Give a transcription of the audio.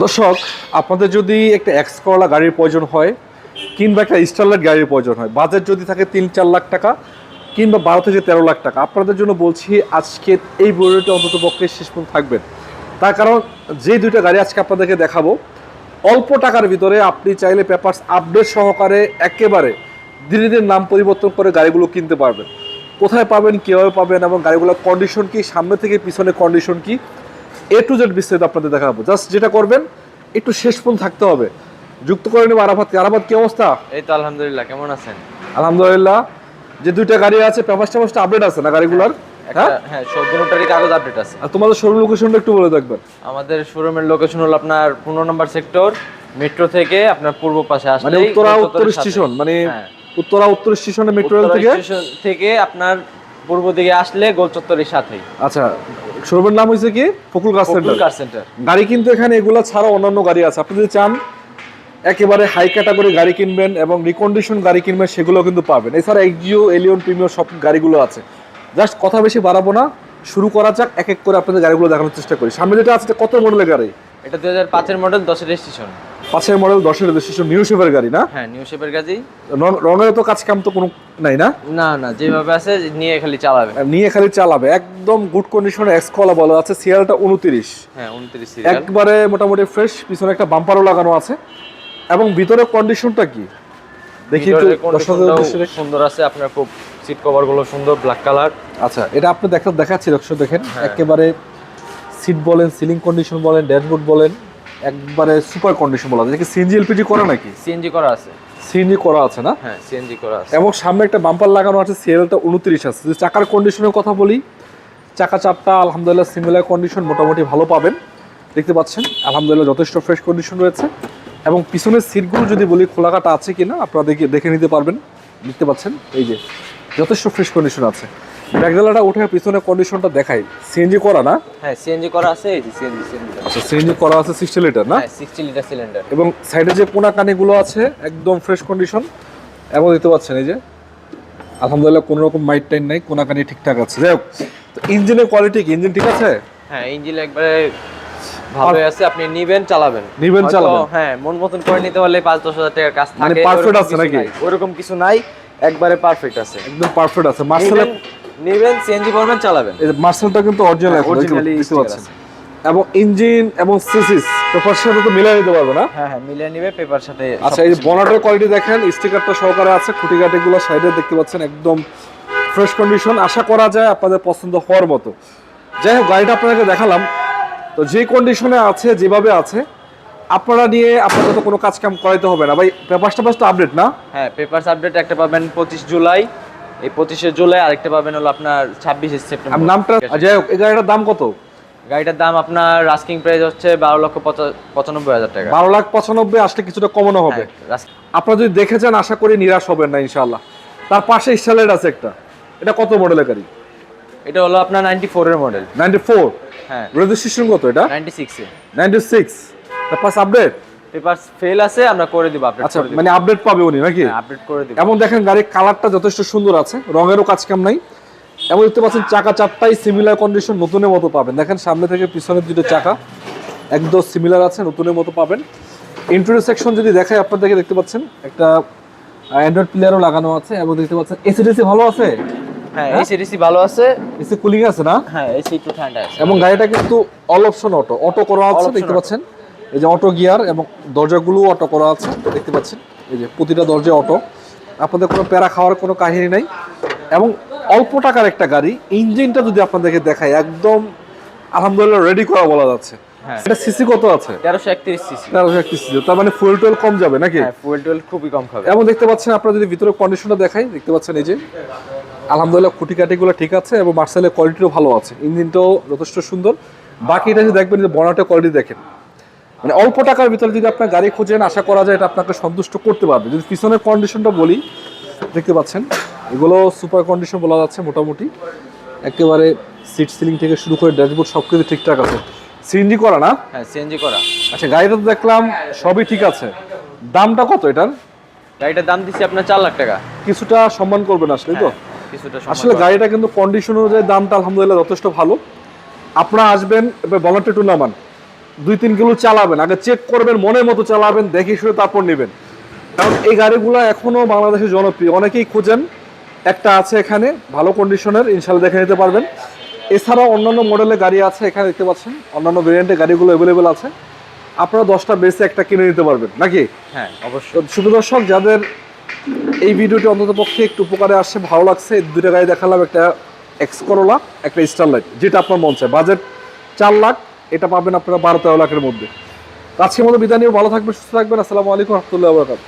দর্শক, আপনাদের যদি একটা এক্স করলা গাড়ির প্রয়োজন হয় কিংবা একটা স্টারলাইট গাড়ির প্রয়োজন হয়, বাজেট যদি থাকে ৩-৪ লাখ টাকা কিংবা ১২ থেকে ১৩ লাখ টাকা, আপনাদের জন্য বলছি আজকে এই ভিডিওটি অন্তত পক্ষে শেষ পর্যন্ত থাকবেন। তার কারণ যে দুইটা গাড়ি আজকে আপনাদেরকে দেখাবো, অল্প টাকার ভিতরে আপনি চাইলে পেপারস আপডেট সহকারে একেবারে ধীরে ধীরে নাম পরিবর্তন করে গাড়িগুলো কিনতে পারবেন। কোথায় পাবেন, কীভাবে পাবেন এবং গাড়িগুলোর কন্ডিশন কি, সামনে থেকে পিছনে কন্ডিশন কি, এ টু জেড বিস্তারিত আপনাদের দেখাবো। জাস্ট যেটা করবেন, একটু শেষ পর্যন্ত থাকতে হবে। যুক্ত করে নেব আরাফাতকে। আরাফাত, কি অবস্থা? এই তো আলহামদুলিল্লাহ, কেমন আছেন? আলহামদুলিল্লাহ। যে দুইটা গাড়ি আছে, পেপারসটা আপডেট আছে না গাড়িগুলোর? হ্যাঁ, দুটোরই কাগজ আপডেট আছে। আর তোমাদের শোরুম লোকেশনটা একটু বলে দেখবেন। আমাদের শোরুমের লোকেশন হলো আপনার 15 নম্বর সেক্টর, মেট্রো থেকে আপনার পূর্ব পাশে আসলে মানে উত্তর স্টেশন, মানে উত্তর স্টেশনে মেট্রো রেল থেকে আপনার পূর্ব দিকে আসলে গোল চত্বরের সাথেই। আচ্ছা, শোরুমের নাম হয়েছে কি? ফকুল কার সেন্টার। গাড়ি কিন্তু এখানে এগুলা ছাড়া অন্যান্য গাড়ি আছে। আপনি যদি চান একেবারে হাই ক্যাটাগরি গাড়ি কিনবেন এবং রিকন্ডিশন গাড়ি কিনবেন, সেগুলো কিন্তু পাবেন। এছাড়া এক্সিও, এলিয়ন, প্রিমিয়ার সব গাড়িগুলো আছে। জাস্ট কথা বেশি বাড়াবো না, শুরু করা যাক। এক এক করে আপনাদের গাড়িগুলো দেখানোর চেষ্টা করি। সামনে যেটা আছে কত মডেলের গাড়ি? এটা 2005 এর মডেল, 10 এর রেজিস্ট্রেশন। 5 এর মডেল, 10 এর রেজিস্ট্রেশন, নিউ শেপের গাড়ি না? হ্যাঁ, নিউ শেপের গাড়ি। রঙের তো কাজ কাম তো কোনো নাই না? না, যেভাবে আছে নিয়ে খালি চালাবে। একদম গুড কন্ডিশনে এক্স কলা বলা আছে। সিরিয়ালটা 29। হ্যাঁ, 29 সিরিয়াল। একবারে মোটামুটি ফ্রেশ। পিছনে একটা বাম্পারও লাগানো আছে। এবং ভিতরে কন্ডিশনটা কি দেখি একটু। সুন্দর আছে আপনার, খুব সিট কভার গুলো সুন্দর, ব্ল্যাক কালার। আচ্ছা, এটা আপনি দেখাচ্ছি দর্শক দেখেন। একেবারে সিট বলেন, সিলিং কন্ডিশন বলেন, ড্যাশবোর্ড বলেন, একবারে সুপার কন্ডিশন বলা যায়। সিএনজি এলপিজি করা নাকি? সিএনজি করা আছে। সিএনজি করা আছে না? হ্যাঁ, সিএনজি করা আছে। এবং সামনে একটা বাম্পার লাগানো আছে। সিএলটা 29 আছে। যদি চাকার কন্ডিশনের কথা বলি, চাকা চারটা আলহামদুলিল্লাহ সিমিলার কন্ডিশন, মোটামুটি ভালো পাবেন। দেখতে পাচ্ছেন আলহামদুলিল্লাহ যথেষ্ট ফ্রেশ কন্ডিশন রয়েছে। এবং পিছনের সিটগুলো যদি বলি খোলাকাটা আছে কিনা আপনারা দেখে নিতে পারবেন। দেখতে পাচ্ছেন এই যে যথেষ্ট ফ্রেশ কন্ডিশন আছে। ব্যাকডালাটা উঠে পিছনের কন্ডিশনটা দেখাই। সিএনজি করা না? হ্যাঁ, সিএনজি করা আছে। এই যে সিএনজি। আচ্ছা, সিএনজি করা আছে। 60 লিটার না? হ্যাঁ, 60 লিটার সিলিন্ডার। এবং সাইডে যে কোনা কানিগুলো আছে একদম ফ্রেশ কন্ডিশন। এবং দেখতে পাচ্ছেন এই যে আলহামদুলিল্লাহ কোনো রকম মাইট টাইন নাই, কোনা কানি ঠিকঠাক আছে। যাই হোক, ইঞ্জিনের কোয়ালিটি কি? ইঞ্জিন ঠিক আছে? হ্যাঁ, ইঞ্জিন একবারে ভালোই আছে। আপনি নিবেন চালাবেন। হ্যাঁ, মন মতন করে নিতে পারলে 5-10 হাজার টাকার কাজ থাকে। মানে পারফেক্ট আছে নাকি? ওরকম কিছু নাই, একবারে পারফেক্ট আছে। একদম পারফেক্ট আছে। মার্সেল নিবেন, সিএনজি করবেন, চালাবেন। এই মার্সেলটা কিন্তু অরিজিনাল দেখতে পাচ্ছেন। এবং ইঞ্জিন এবং সিসিস পেপার সাথে তো মিলিয়ে নিতে পারবে না? হ্যাঁ, মিলিয়ে নিবে পেপার সাথে। আচ্ছা, এই বনেটের কোয়ালিটি দেখেন, স্টিকারটা সহকারে আছে। খুঁটিকাটিগুলো সাইডে দেখতে পাচ্ছেন একদম ফ্রেশ কন্ডিশন। আশা করা যায় আপনাদের পছন্দ হওয়ার মতো। যাই হোক, গাড়িটা আপনাদেরকে দেখালাম। তো যে কন্ডিশনে আছে, যেভাবে আছে, আপনারা নিয়ে আপনাদের তো কোনো কাজ কাম করাইতে হবে না ভাই। পেপারসটা আপডেট না? হ্যাঁ, পেপারস আপডেট একটা পাবেন 25 জুলাই। এই 25 জুলাই আরেকটা পাবেন হলো আপনার 26 সেপ্টেম্বর। নামটা যাই হোক, এই গাড়িটার দাম কত? গাড়িটার দাম আপনার আস্কিং প্রাইস হচ্ছে 12,95,000 টাকা। 12,95,000 আসলে কিছুটা কমানো হবে। আপনারা যদি দেখে যান আশা করি নিরাশ হবেন না ইনশাআল্লাহ। তার পাশে স্টাইলাইট আছে একটা। এটা কত মডেলের গাড়ি? এটা হলো আপনার 94 এর মডেল। 94? হ্যাঁ। রেজিস্ট্রেশন কত এটা? 96 এ। 96? Papers update? পেপারস ফেল আছে, আমরা করে দিব, আপডেট আচ্ছা, করে দিব। মানে আপডেট পাবে উনি নাকি? হ্যাঁ, আপডেট করে দিব। এবং দেখেন গাড়ির কালারটা যথেষ্ট সুন্দর আছে, রঙেরও কাজ কাম নাই। এবং দেখতে পাচ্ছেন চাকা চারটাই সিমিলার কন্ডিশন, নতুনের মতো পাবেন। দেখেন সামনে থেকে পিছনের দুটো চাকা একদম সিমিলার আছে, নতুনের মতো পাবেন। ইন্টেরিয়র সেকশন যদি দেখাই আপনাদেরকে, দেখতে পাচ্ছেন একটা অ্যান্ড্রয়েড প্লেয়ারও লাগানো আছে। এবং দেখতে পাচ্ছেন এসিডিসি ভালো আছে। হ্যাঁ, এসিডিসি ভালো আছে। এসি কুলিং আছে না? হ্যাঁ, এসি একটু ঠান্ডা আছে। এবং গাড়িটা কিন্তু অল অপশন অটো করা আছে। দেখতে পাচ্ছেন এই যে অটো গিয়ার, এবং দরজাগুলো অটো করা আছে। দেখতে পাচ্ছেন এই যে প্রতিটা দরজা অটো। আপনাদের কোনো প্যারা খাওয়ার কোনো কাহিনী নাই। এবং অল্প টাকার একটা গাড়ি। ইঞ্জিনটা যদি আপনাদেরকে দেখায়, একদম আলহামদুলিল্লাহ রেডি করা বলা যাচ্ছে। হ্যাঁ। এটা সিসি কত আছে? 1331 সিসি। 1331 সিসি। তার মানে ফুয়েল টুয়েল কম যাবে নাকি? হ্যাঁ, ফুয়েল টুয়েল খুবই কম খাবে। এবং দেখতে পাচ্ছেন আপনারা যদি ভিতরে কন্ডিশনটা দেখাই, দেখতে পাচ্ছেন এই যে আলহামদুলিল্লাহ খুঁটিকাটিগুলো ঠিক আছে এবং মার্সেলের কোয়ালিটিও ভালো আছে। ইঞ্জিনটাও যথেষ্ট সুন্দর। বাকিটা যদি দেখবেন যে বনেটের কোয়ালিটি দেখেন, মানে অল্প টাকার ভিতরে যদি আপনার গাড়ি খোঁজেন, আশা করা যায় এটা আপনাকে সন্তুষ্ট করতে পারবে। যদি পিছনের কন্ডিশনটা বলি, দেখতে পাচ্ছেন এগুলো সুপার কন্ডিশন বলা যাচ্ছে মোটামুটি। একেবারে সিট সিলিং থেকে শুরু করে ড্যাশবোর্ড সব কিছু ঠিকঠাক আছে। সিএনজি করা না? হ্যাঁ, সিএনজি করা। আচ্ছা, গাড়িটা তো দেখলাম সবই ঠিক আছে। দামটা কত এটার? গাড়িটার দাম দিচ্ছি আপনার 4 লাখ টাকা। কিছুটা সম্মান করবেন আসলে তো? কিছুটা আসলে গাড়িটা কিন্তু কন্ডিশন অনুযায়ী দামটা আলহামদুলিল্লাহ যথেষ্ট ভালো। আপনারা আসবেন, এবার বনেটটা একটু নামান। 2-3 কিলো চালাবেন, আগে চেক করবেন, মনের মতো চালাবেন, দেখে শুনে তারপর নেবেন। কারণ এই গাড়িগুলো এখনো বাংলাদেশে জনপ্রিয়, অনেকেই খোঁজেন। একটা আছে এখানে ভালো কন্ডিশনের, ইনশাল্লাহ দেখে নিতে পারবেন। এছাড়াও অন্যান্য মডেলের গাড়ি আছে, এখানে দেখতে পাচ্ছেন অন্যান্য ভেরিয়েন্টের গাড়িগুলো অ্যাভেলেবেল আছে। আপনারা 10টা বেসে একটা কিনে নিতে পারবেন নাকি? হ্যাঁ অবশ্যই। তো শুভ দর্শক, যাদের এই ভিডিওটি অন্তত পক্ষে একটু উপকারে আসছে, ভালো লাগছে, দুইটা গাড়ি দেখালাম, একটা এক্স করোলা, একটা স্টারলাইট, যেটা আপনার মন চায়। বাজেট 4 লাখ, এটা পাবেন আপনারা 12-13 লাখের মধ্যে। আজকের মতো বিদায় নিয়ে ভালো থাকবেন, সুস্থ থাকবেন। আসসালামু আলাইকুম রহমতুল্লাহ বরকাত।